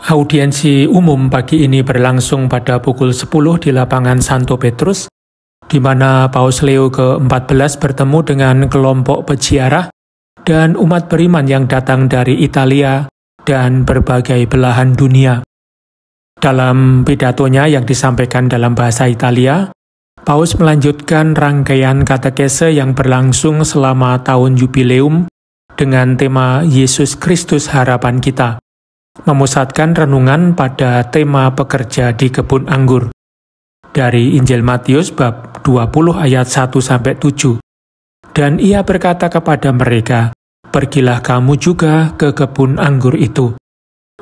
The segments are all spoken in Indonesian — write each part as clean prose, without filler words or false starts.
Audiensi umum pagi ini berlangsung pada pukul 10 di lapangan Santo Petrus, di mana Paus Leo ke-14 bertemu dengan kelompok peziarah dan umat beriman yang datang dari Italia dan berbagai belahan dunia. Dalam pidatonya yang disampaikan dalam bahasa Italia, Paus melanjutkan rangkaian katekese yang berlangsung selama tahun jubileum dengan tema Yesus Kristus Harapan Kita, memusatkan renungan pada tema pekerja di kebun anggur. Dari Injil Matius bab 20 ayat 1-7. Dan ia berkata kepada mereka, "Pergilah kamu juga ke kebun anggur itu."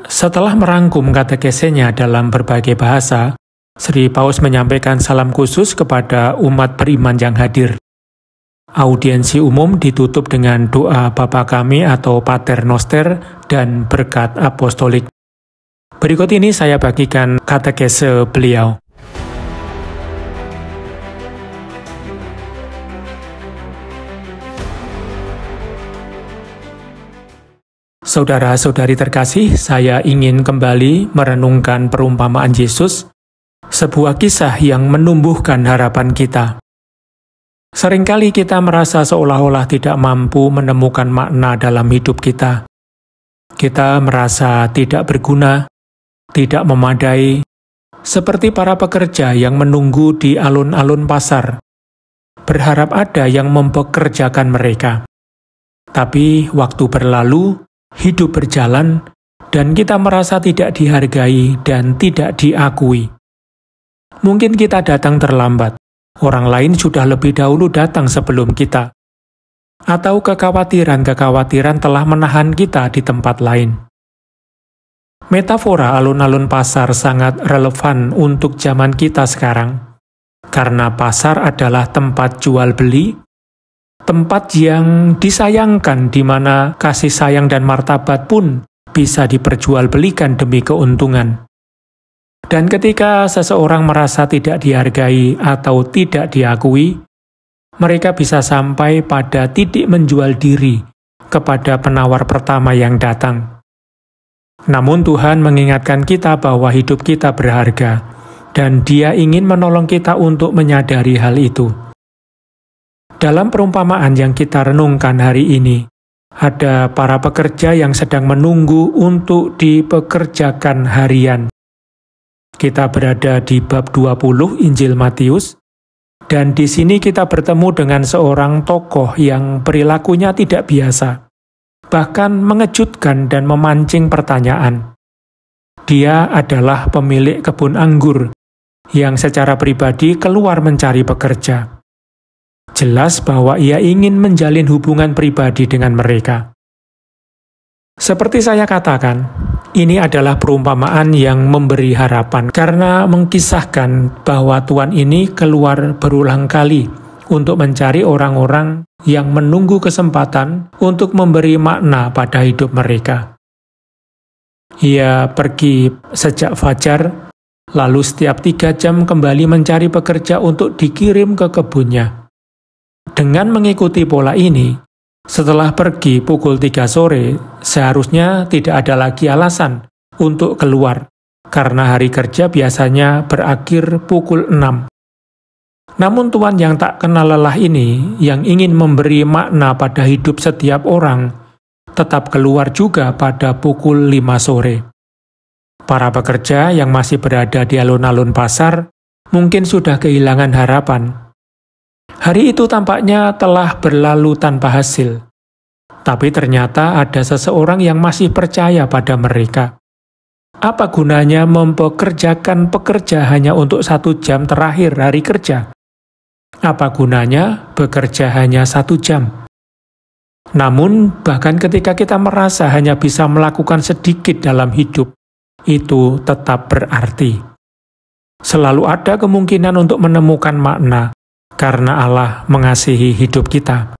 Setelah merangkum katekesenya dalam berbagai bahasa, Sri Paus menyampaikan salam khusus kepada umat beriman yang hadir. Audiensi umum ditutup dengan doa Bapa Kami atau Pater Noster dan berkat apostolik. Berikut ini saya bagikan katekese beliau. Saudara-saudari terkasih, saya ingin kembali merenungkan perumpamaan Yesus, sebuah kisah yang menumbuhkan harapan kita. Seringkali kita merasa seolah-olah tidak mampu menemukan makna dalam hidup kita. Kita merasa tidak berguna, tidak memadai, seperti para pekerja yang menunggu di alun-alun pasar, berharap ada yang mempekerjakan mereka. Tapi waktu berlalu, hidup berjalan, dan kita merasa tidak dihargai dan tidak diakui. Mungkin kita datang terlambat. Orang lain sudah lebih dahulu datang sebelum kita. Atau kekhawatiran-kekhawatiran telah menahan kita di tempat lain. Metafora alun-alun pasar sangat relevan untuk zaman kita sekarang. Karena pasar adalah tempat jual beli, tempat yang disayangkan di mana kasih sayang dan martabat pun bisa diperjualbelikan demi keuntungan. Dan ketika seseorang merasa tidak dihargai atau tidak diakui, mereka bisa sampai pada titik menjual diri kepada penawar pertama yang datang. Namun Tuhan mengingatkan kita bahwa hidup kita berharga, dan Dia ingin menolong kita untuk menyadari hal itu. Dalam perumpamaan yang kita renungkan hari ini, ada para pekerja yang sedang menunggu untuk dipekerjakan harian. Kita berada di bab 20 Injil Matius, dan di sini kita bertemu dengan seorang tokoh yang perilakunya tidak biasa, bahkan mengejutkan dan memancing pertanyaan. Dia adalah pemilik kebun anggur, yang secara pribadi keluar mencari pekerja. Jelas bahwa ia ingin menjalin hubungan pribadi dengan mereka. Seperti saya katakan, ini adalah perumpamaan yang memberi harapan karena mengkisahkan bahwa Tuhan ini keluar berulang kali untuk mencari orang-orang yang menunggu kesempatan untuk memberi makna pada hidup mereka. Ia pergi sejak fajar, lalu setiap 3 jam kembali mencari pekerja untuk dikirim ke kebunnya. Dengan mengikuti pola ini, setelah pergi pukul 3 sore, seharusnya tidak ada lagi alasan untuk keluar, karena hari kerja biasanya berakhir pukul 6. Namun Tuhan yang tak kenal lelah ini, yang ingin memberi makna pada hidup setiap orang, tetap keluar juga pada pukul 5 sore. Para pekerja yang masih berada di alun-alun pasar mungkin sudah kehilangan harapan. Hari itu tampaknya telah berlalu tanpa hasil. Tapi ternyata ada seseorang yang masih percaya pada mereka. Apa gunanya mempekerjakan pekerja hanya untuk 1 jam terakhir hari kerja? Apa gunanya bekerja hanya 1 jam? Namun, bahkan ketika kita merasa hanya bisa melakukan sedikit dalam hidup, itu tetap berarti. Selalu ada kemungkinan untuk menemukan makna, karena Allah mengasihi hidup kita.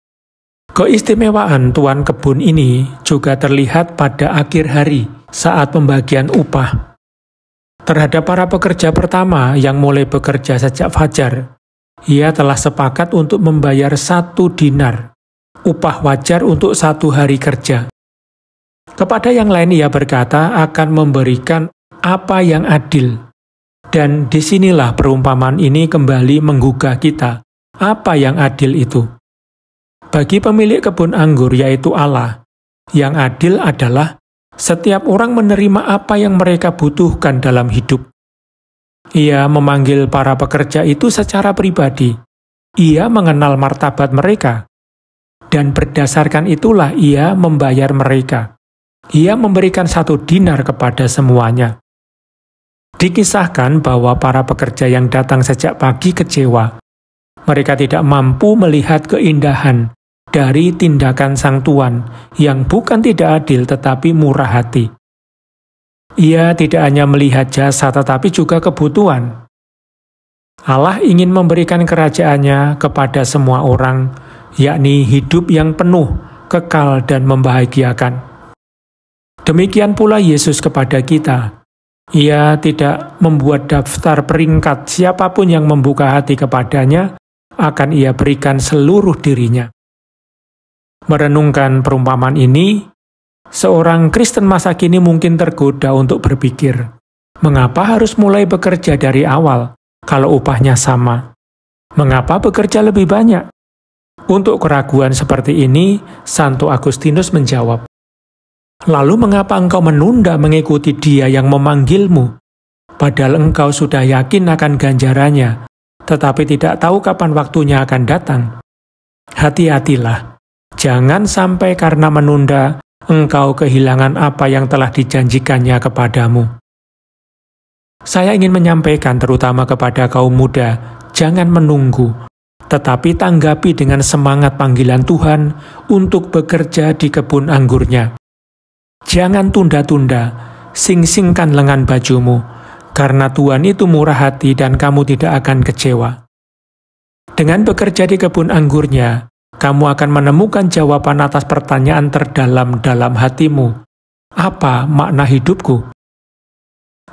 Keistimewaan tuan kebun ini juga terlihat pada akhir hari saat pembagian upah. Terhadap para pekerja pertama yang mulai bekerja sejak fajar, ia telah sepakat untuk membayar 1 dinar, upah wajar untuk 1 hari kerja. Kepada yang lain ia berkata akan memberikan apa yang adil. Dan disinilah perumpamaan ini kembali menggugah kita. Apa yang adil itu? Bagi pemilik kebun anggur, yaitu Allah, yang adil adalah setiap orang menerima apa yang mereka butuhkan dalam hidup. Ia memanggil para pekerja itu secara pribadi. Ia mengenal martabat mereka. Dan berdasarkan itulah ia membayar mereka. Ia memberikan 1 dinar kepada semuanya. Dikisahkan bahwa para pekerja yang datang sejak pagi kecewa. Mereka tidak mampu melihat keindahan dari tindakan sang tuan yang bukan tidak adil tetapi murah hati. Ia tidak hanya melihat jasa tetapi juga kebutuhan. Allah ingin memberikan kerajaannya kepada semua orang, yakni hidup yang penuh, kekal dan membahagiakan. Demikian pula Yesus kepada kita. Ia tidak membuat daftar peringkat, siapapun yang membuka hati kepadanya akan ia berikan seluruh dirinya. Merenungkan perumpamaan ini, seorang Kristen masa kini mungkin tergoda untuk berpikir, mengapa harus mulai bekerja dari awal kalau upahnya sama? Mengapa bekerja lebih banyak? Untuk keraguan seperti ini, Santo Agustinus menjawab, lalu mengapa engkau menunda mengikuti Dia yang memanggilmu? Padahal engkau sudah yakin akan ganjarannya, tetapi tidak tahu kapan waktunya akan datang. Hati-hatilah. Jangan sampai karena menunda, engkau kehilangan apa yang telah dijanjikannya kepadamu. Saya ingin menyampaikan terutama kepada kaum muda, jangan menunggu, tetapi tanggapi dengan semangat panggilan Tuhan untuk bekerja di kebun anggurnya. Jangan tunda-tunda, sing-singkan lengan bajumu, karena Tuhan itu murah hati dan kamu tidak akan kecewa. Dengan bekerja di kebun anggurnya, kamu akan menemukan jawaban atas pertanyaan terdalam dalam hatimu. Apa makna hidupku?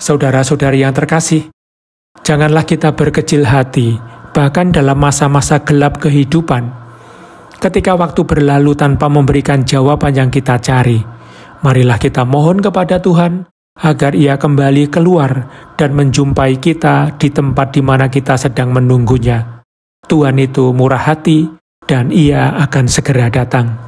Saudara-saudari yang terkasih, janganlah kita berkecil hati, bahkan dalam masa-masa gelap kehidupan. Ketika waktu berlalu tanpa memberikan jawaban yang kita cari, marilah kita mohon kepada Tuhan agar Ia kembali keluar dan menjumpai kita di tempat di mana kita sedang menunggunya. Tuhan itu murah hati, dan Ia akan segera datang.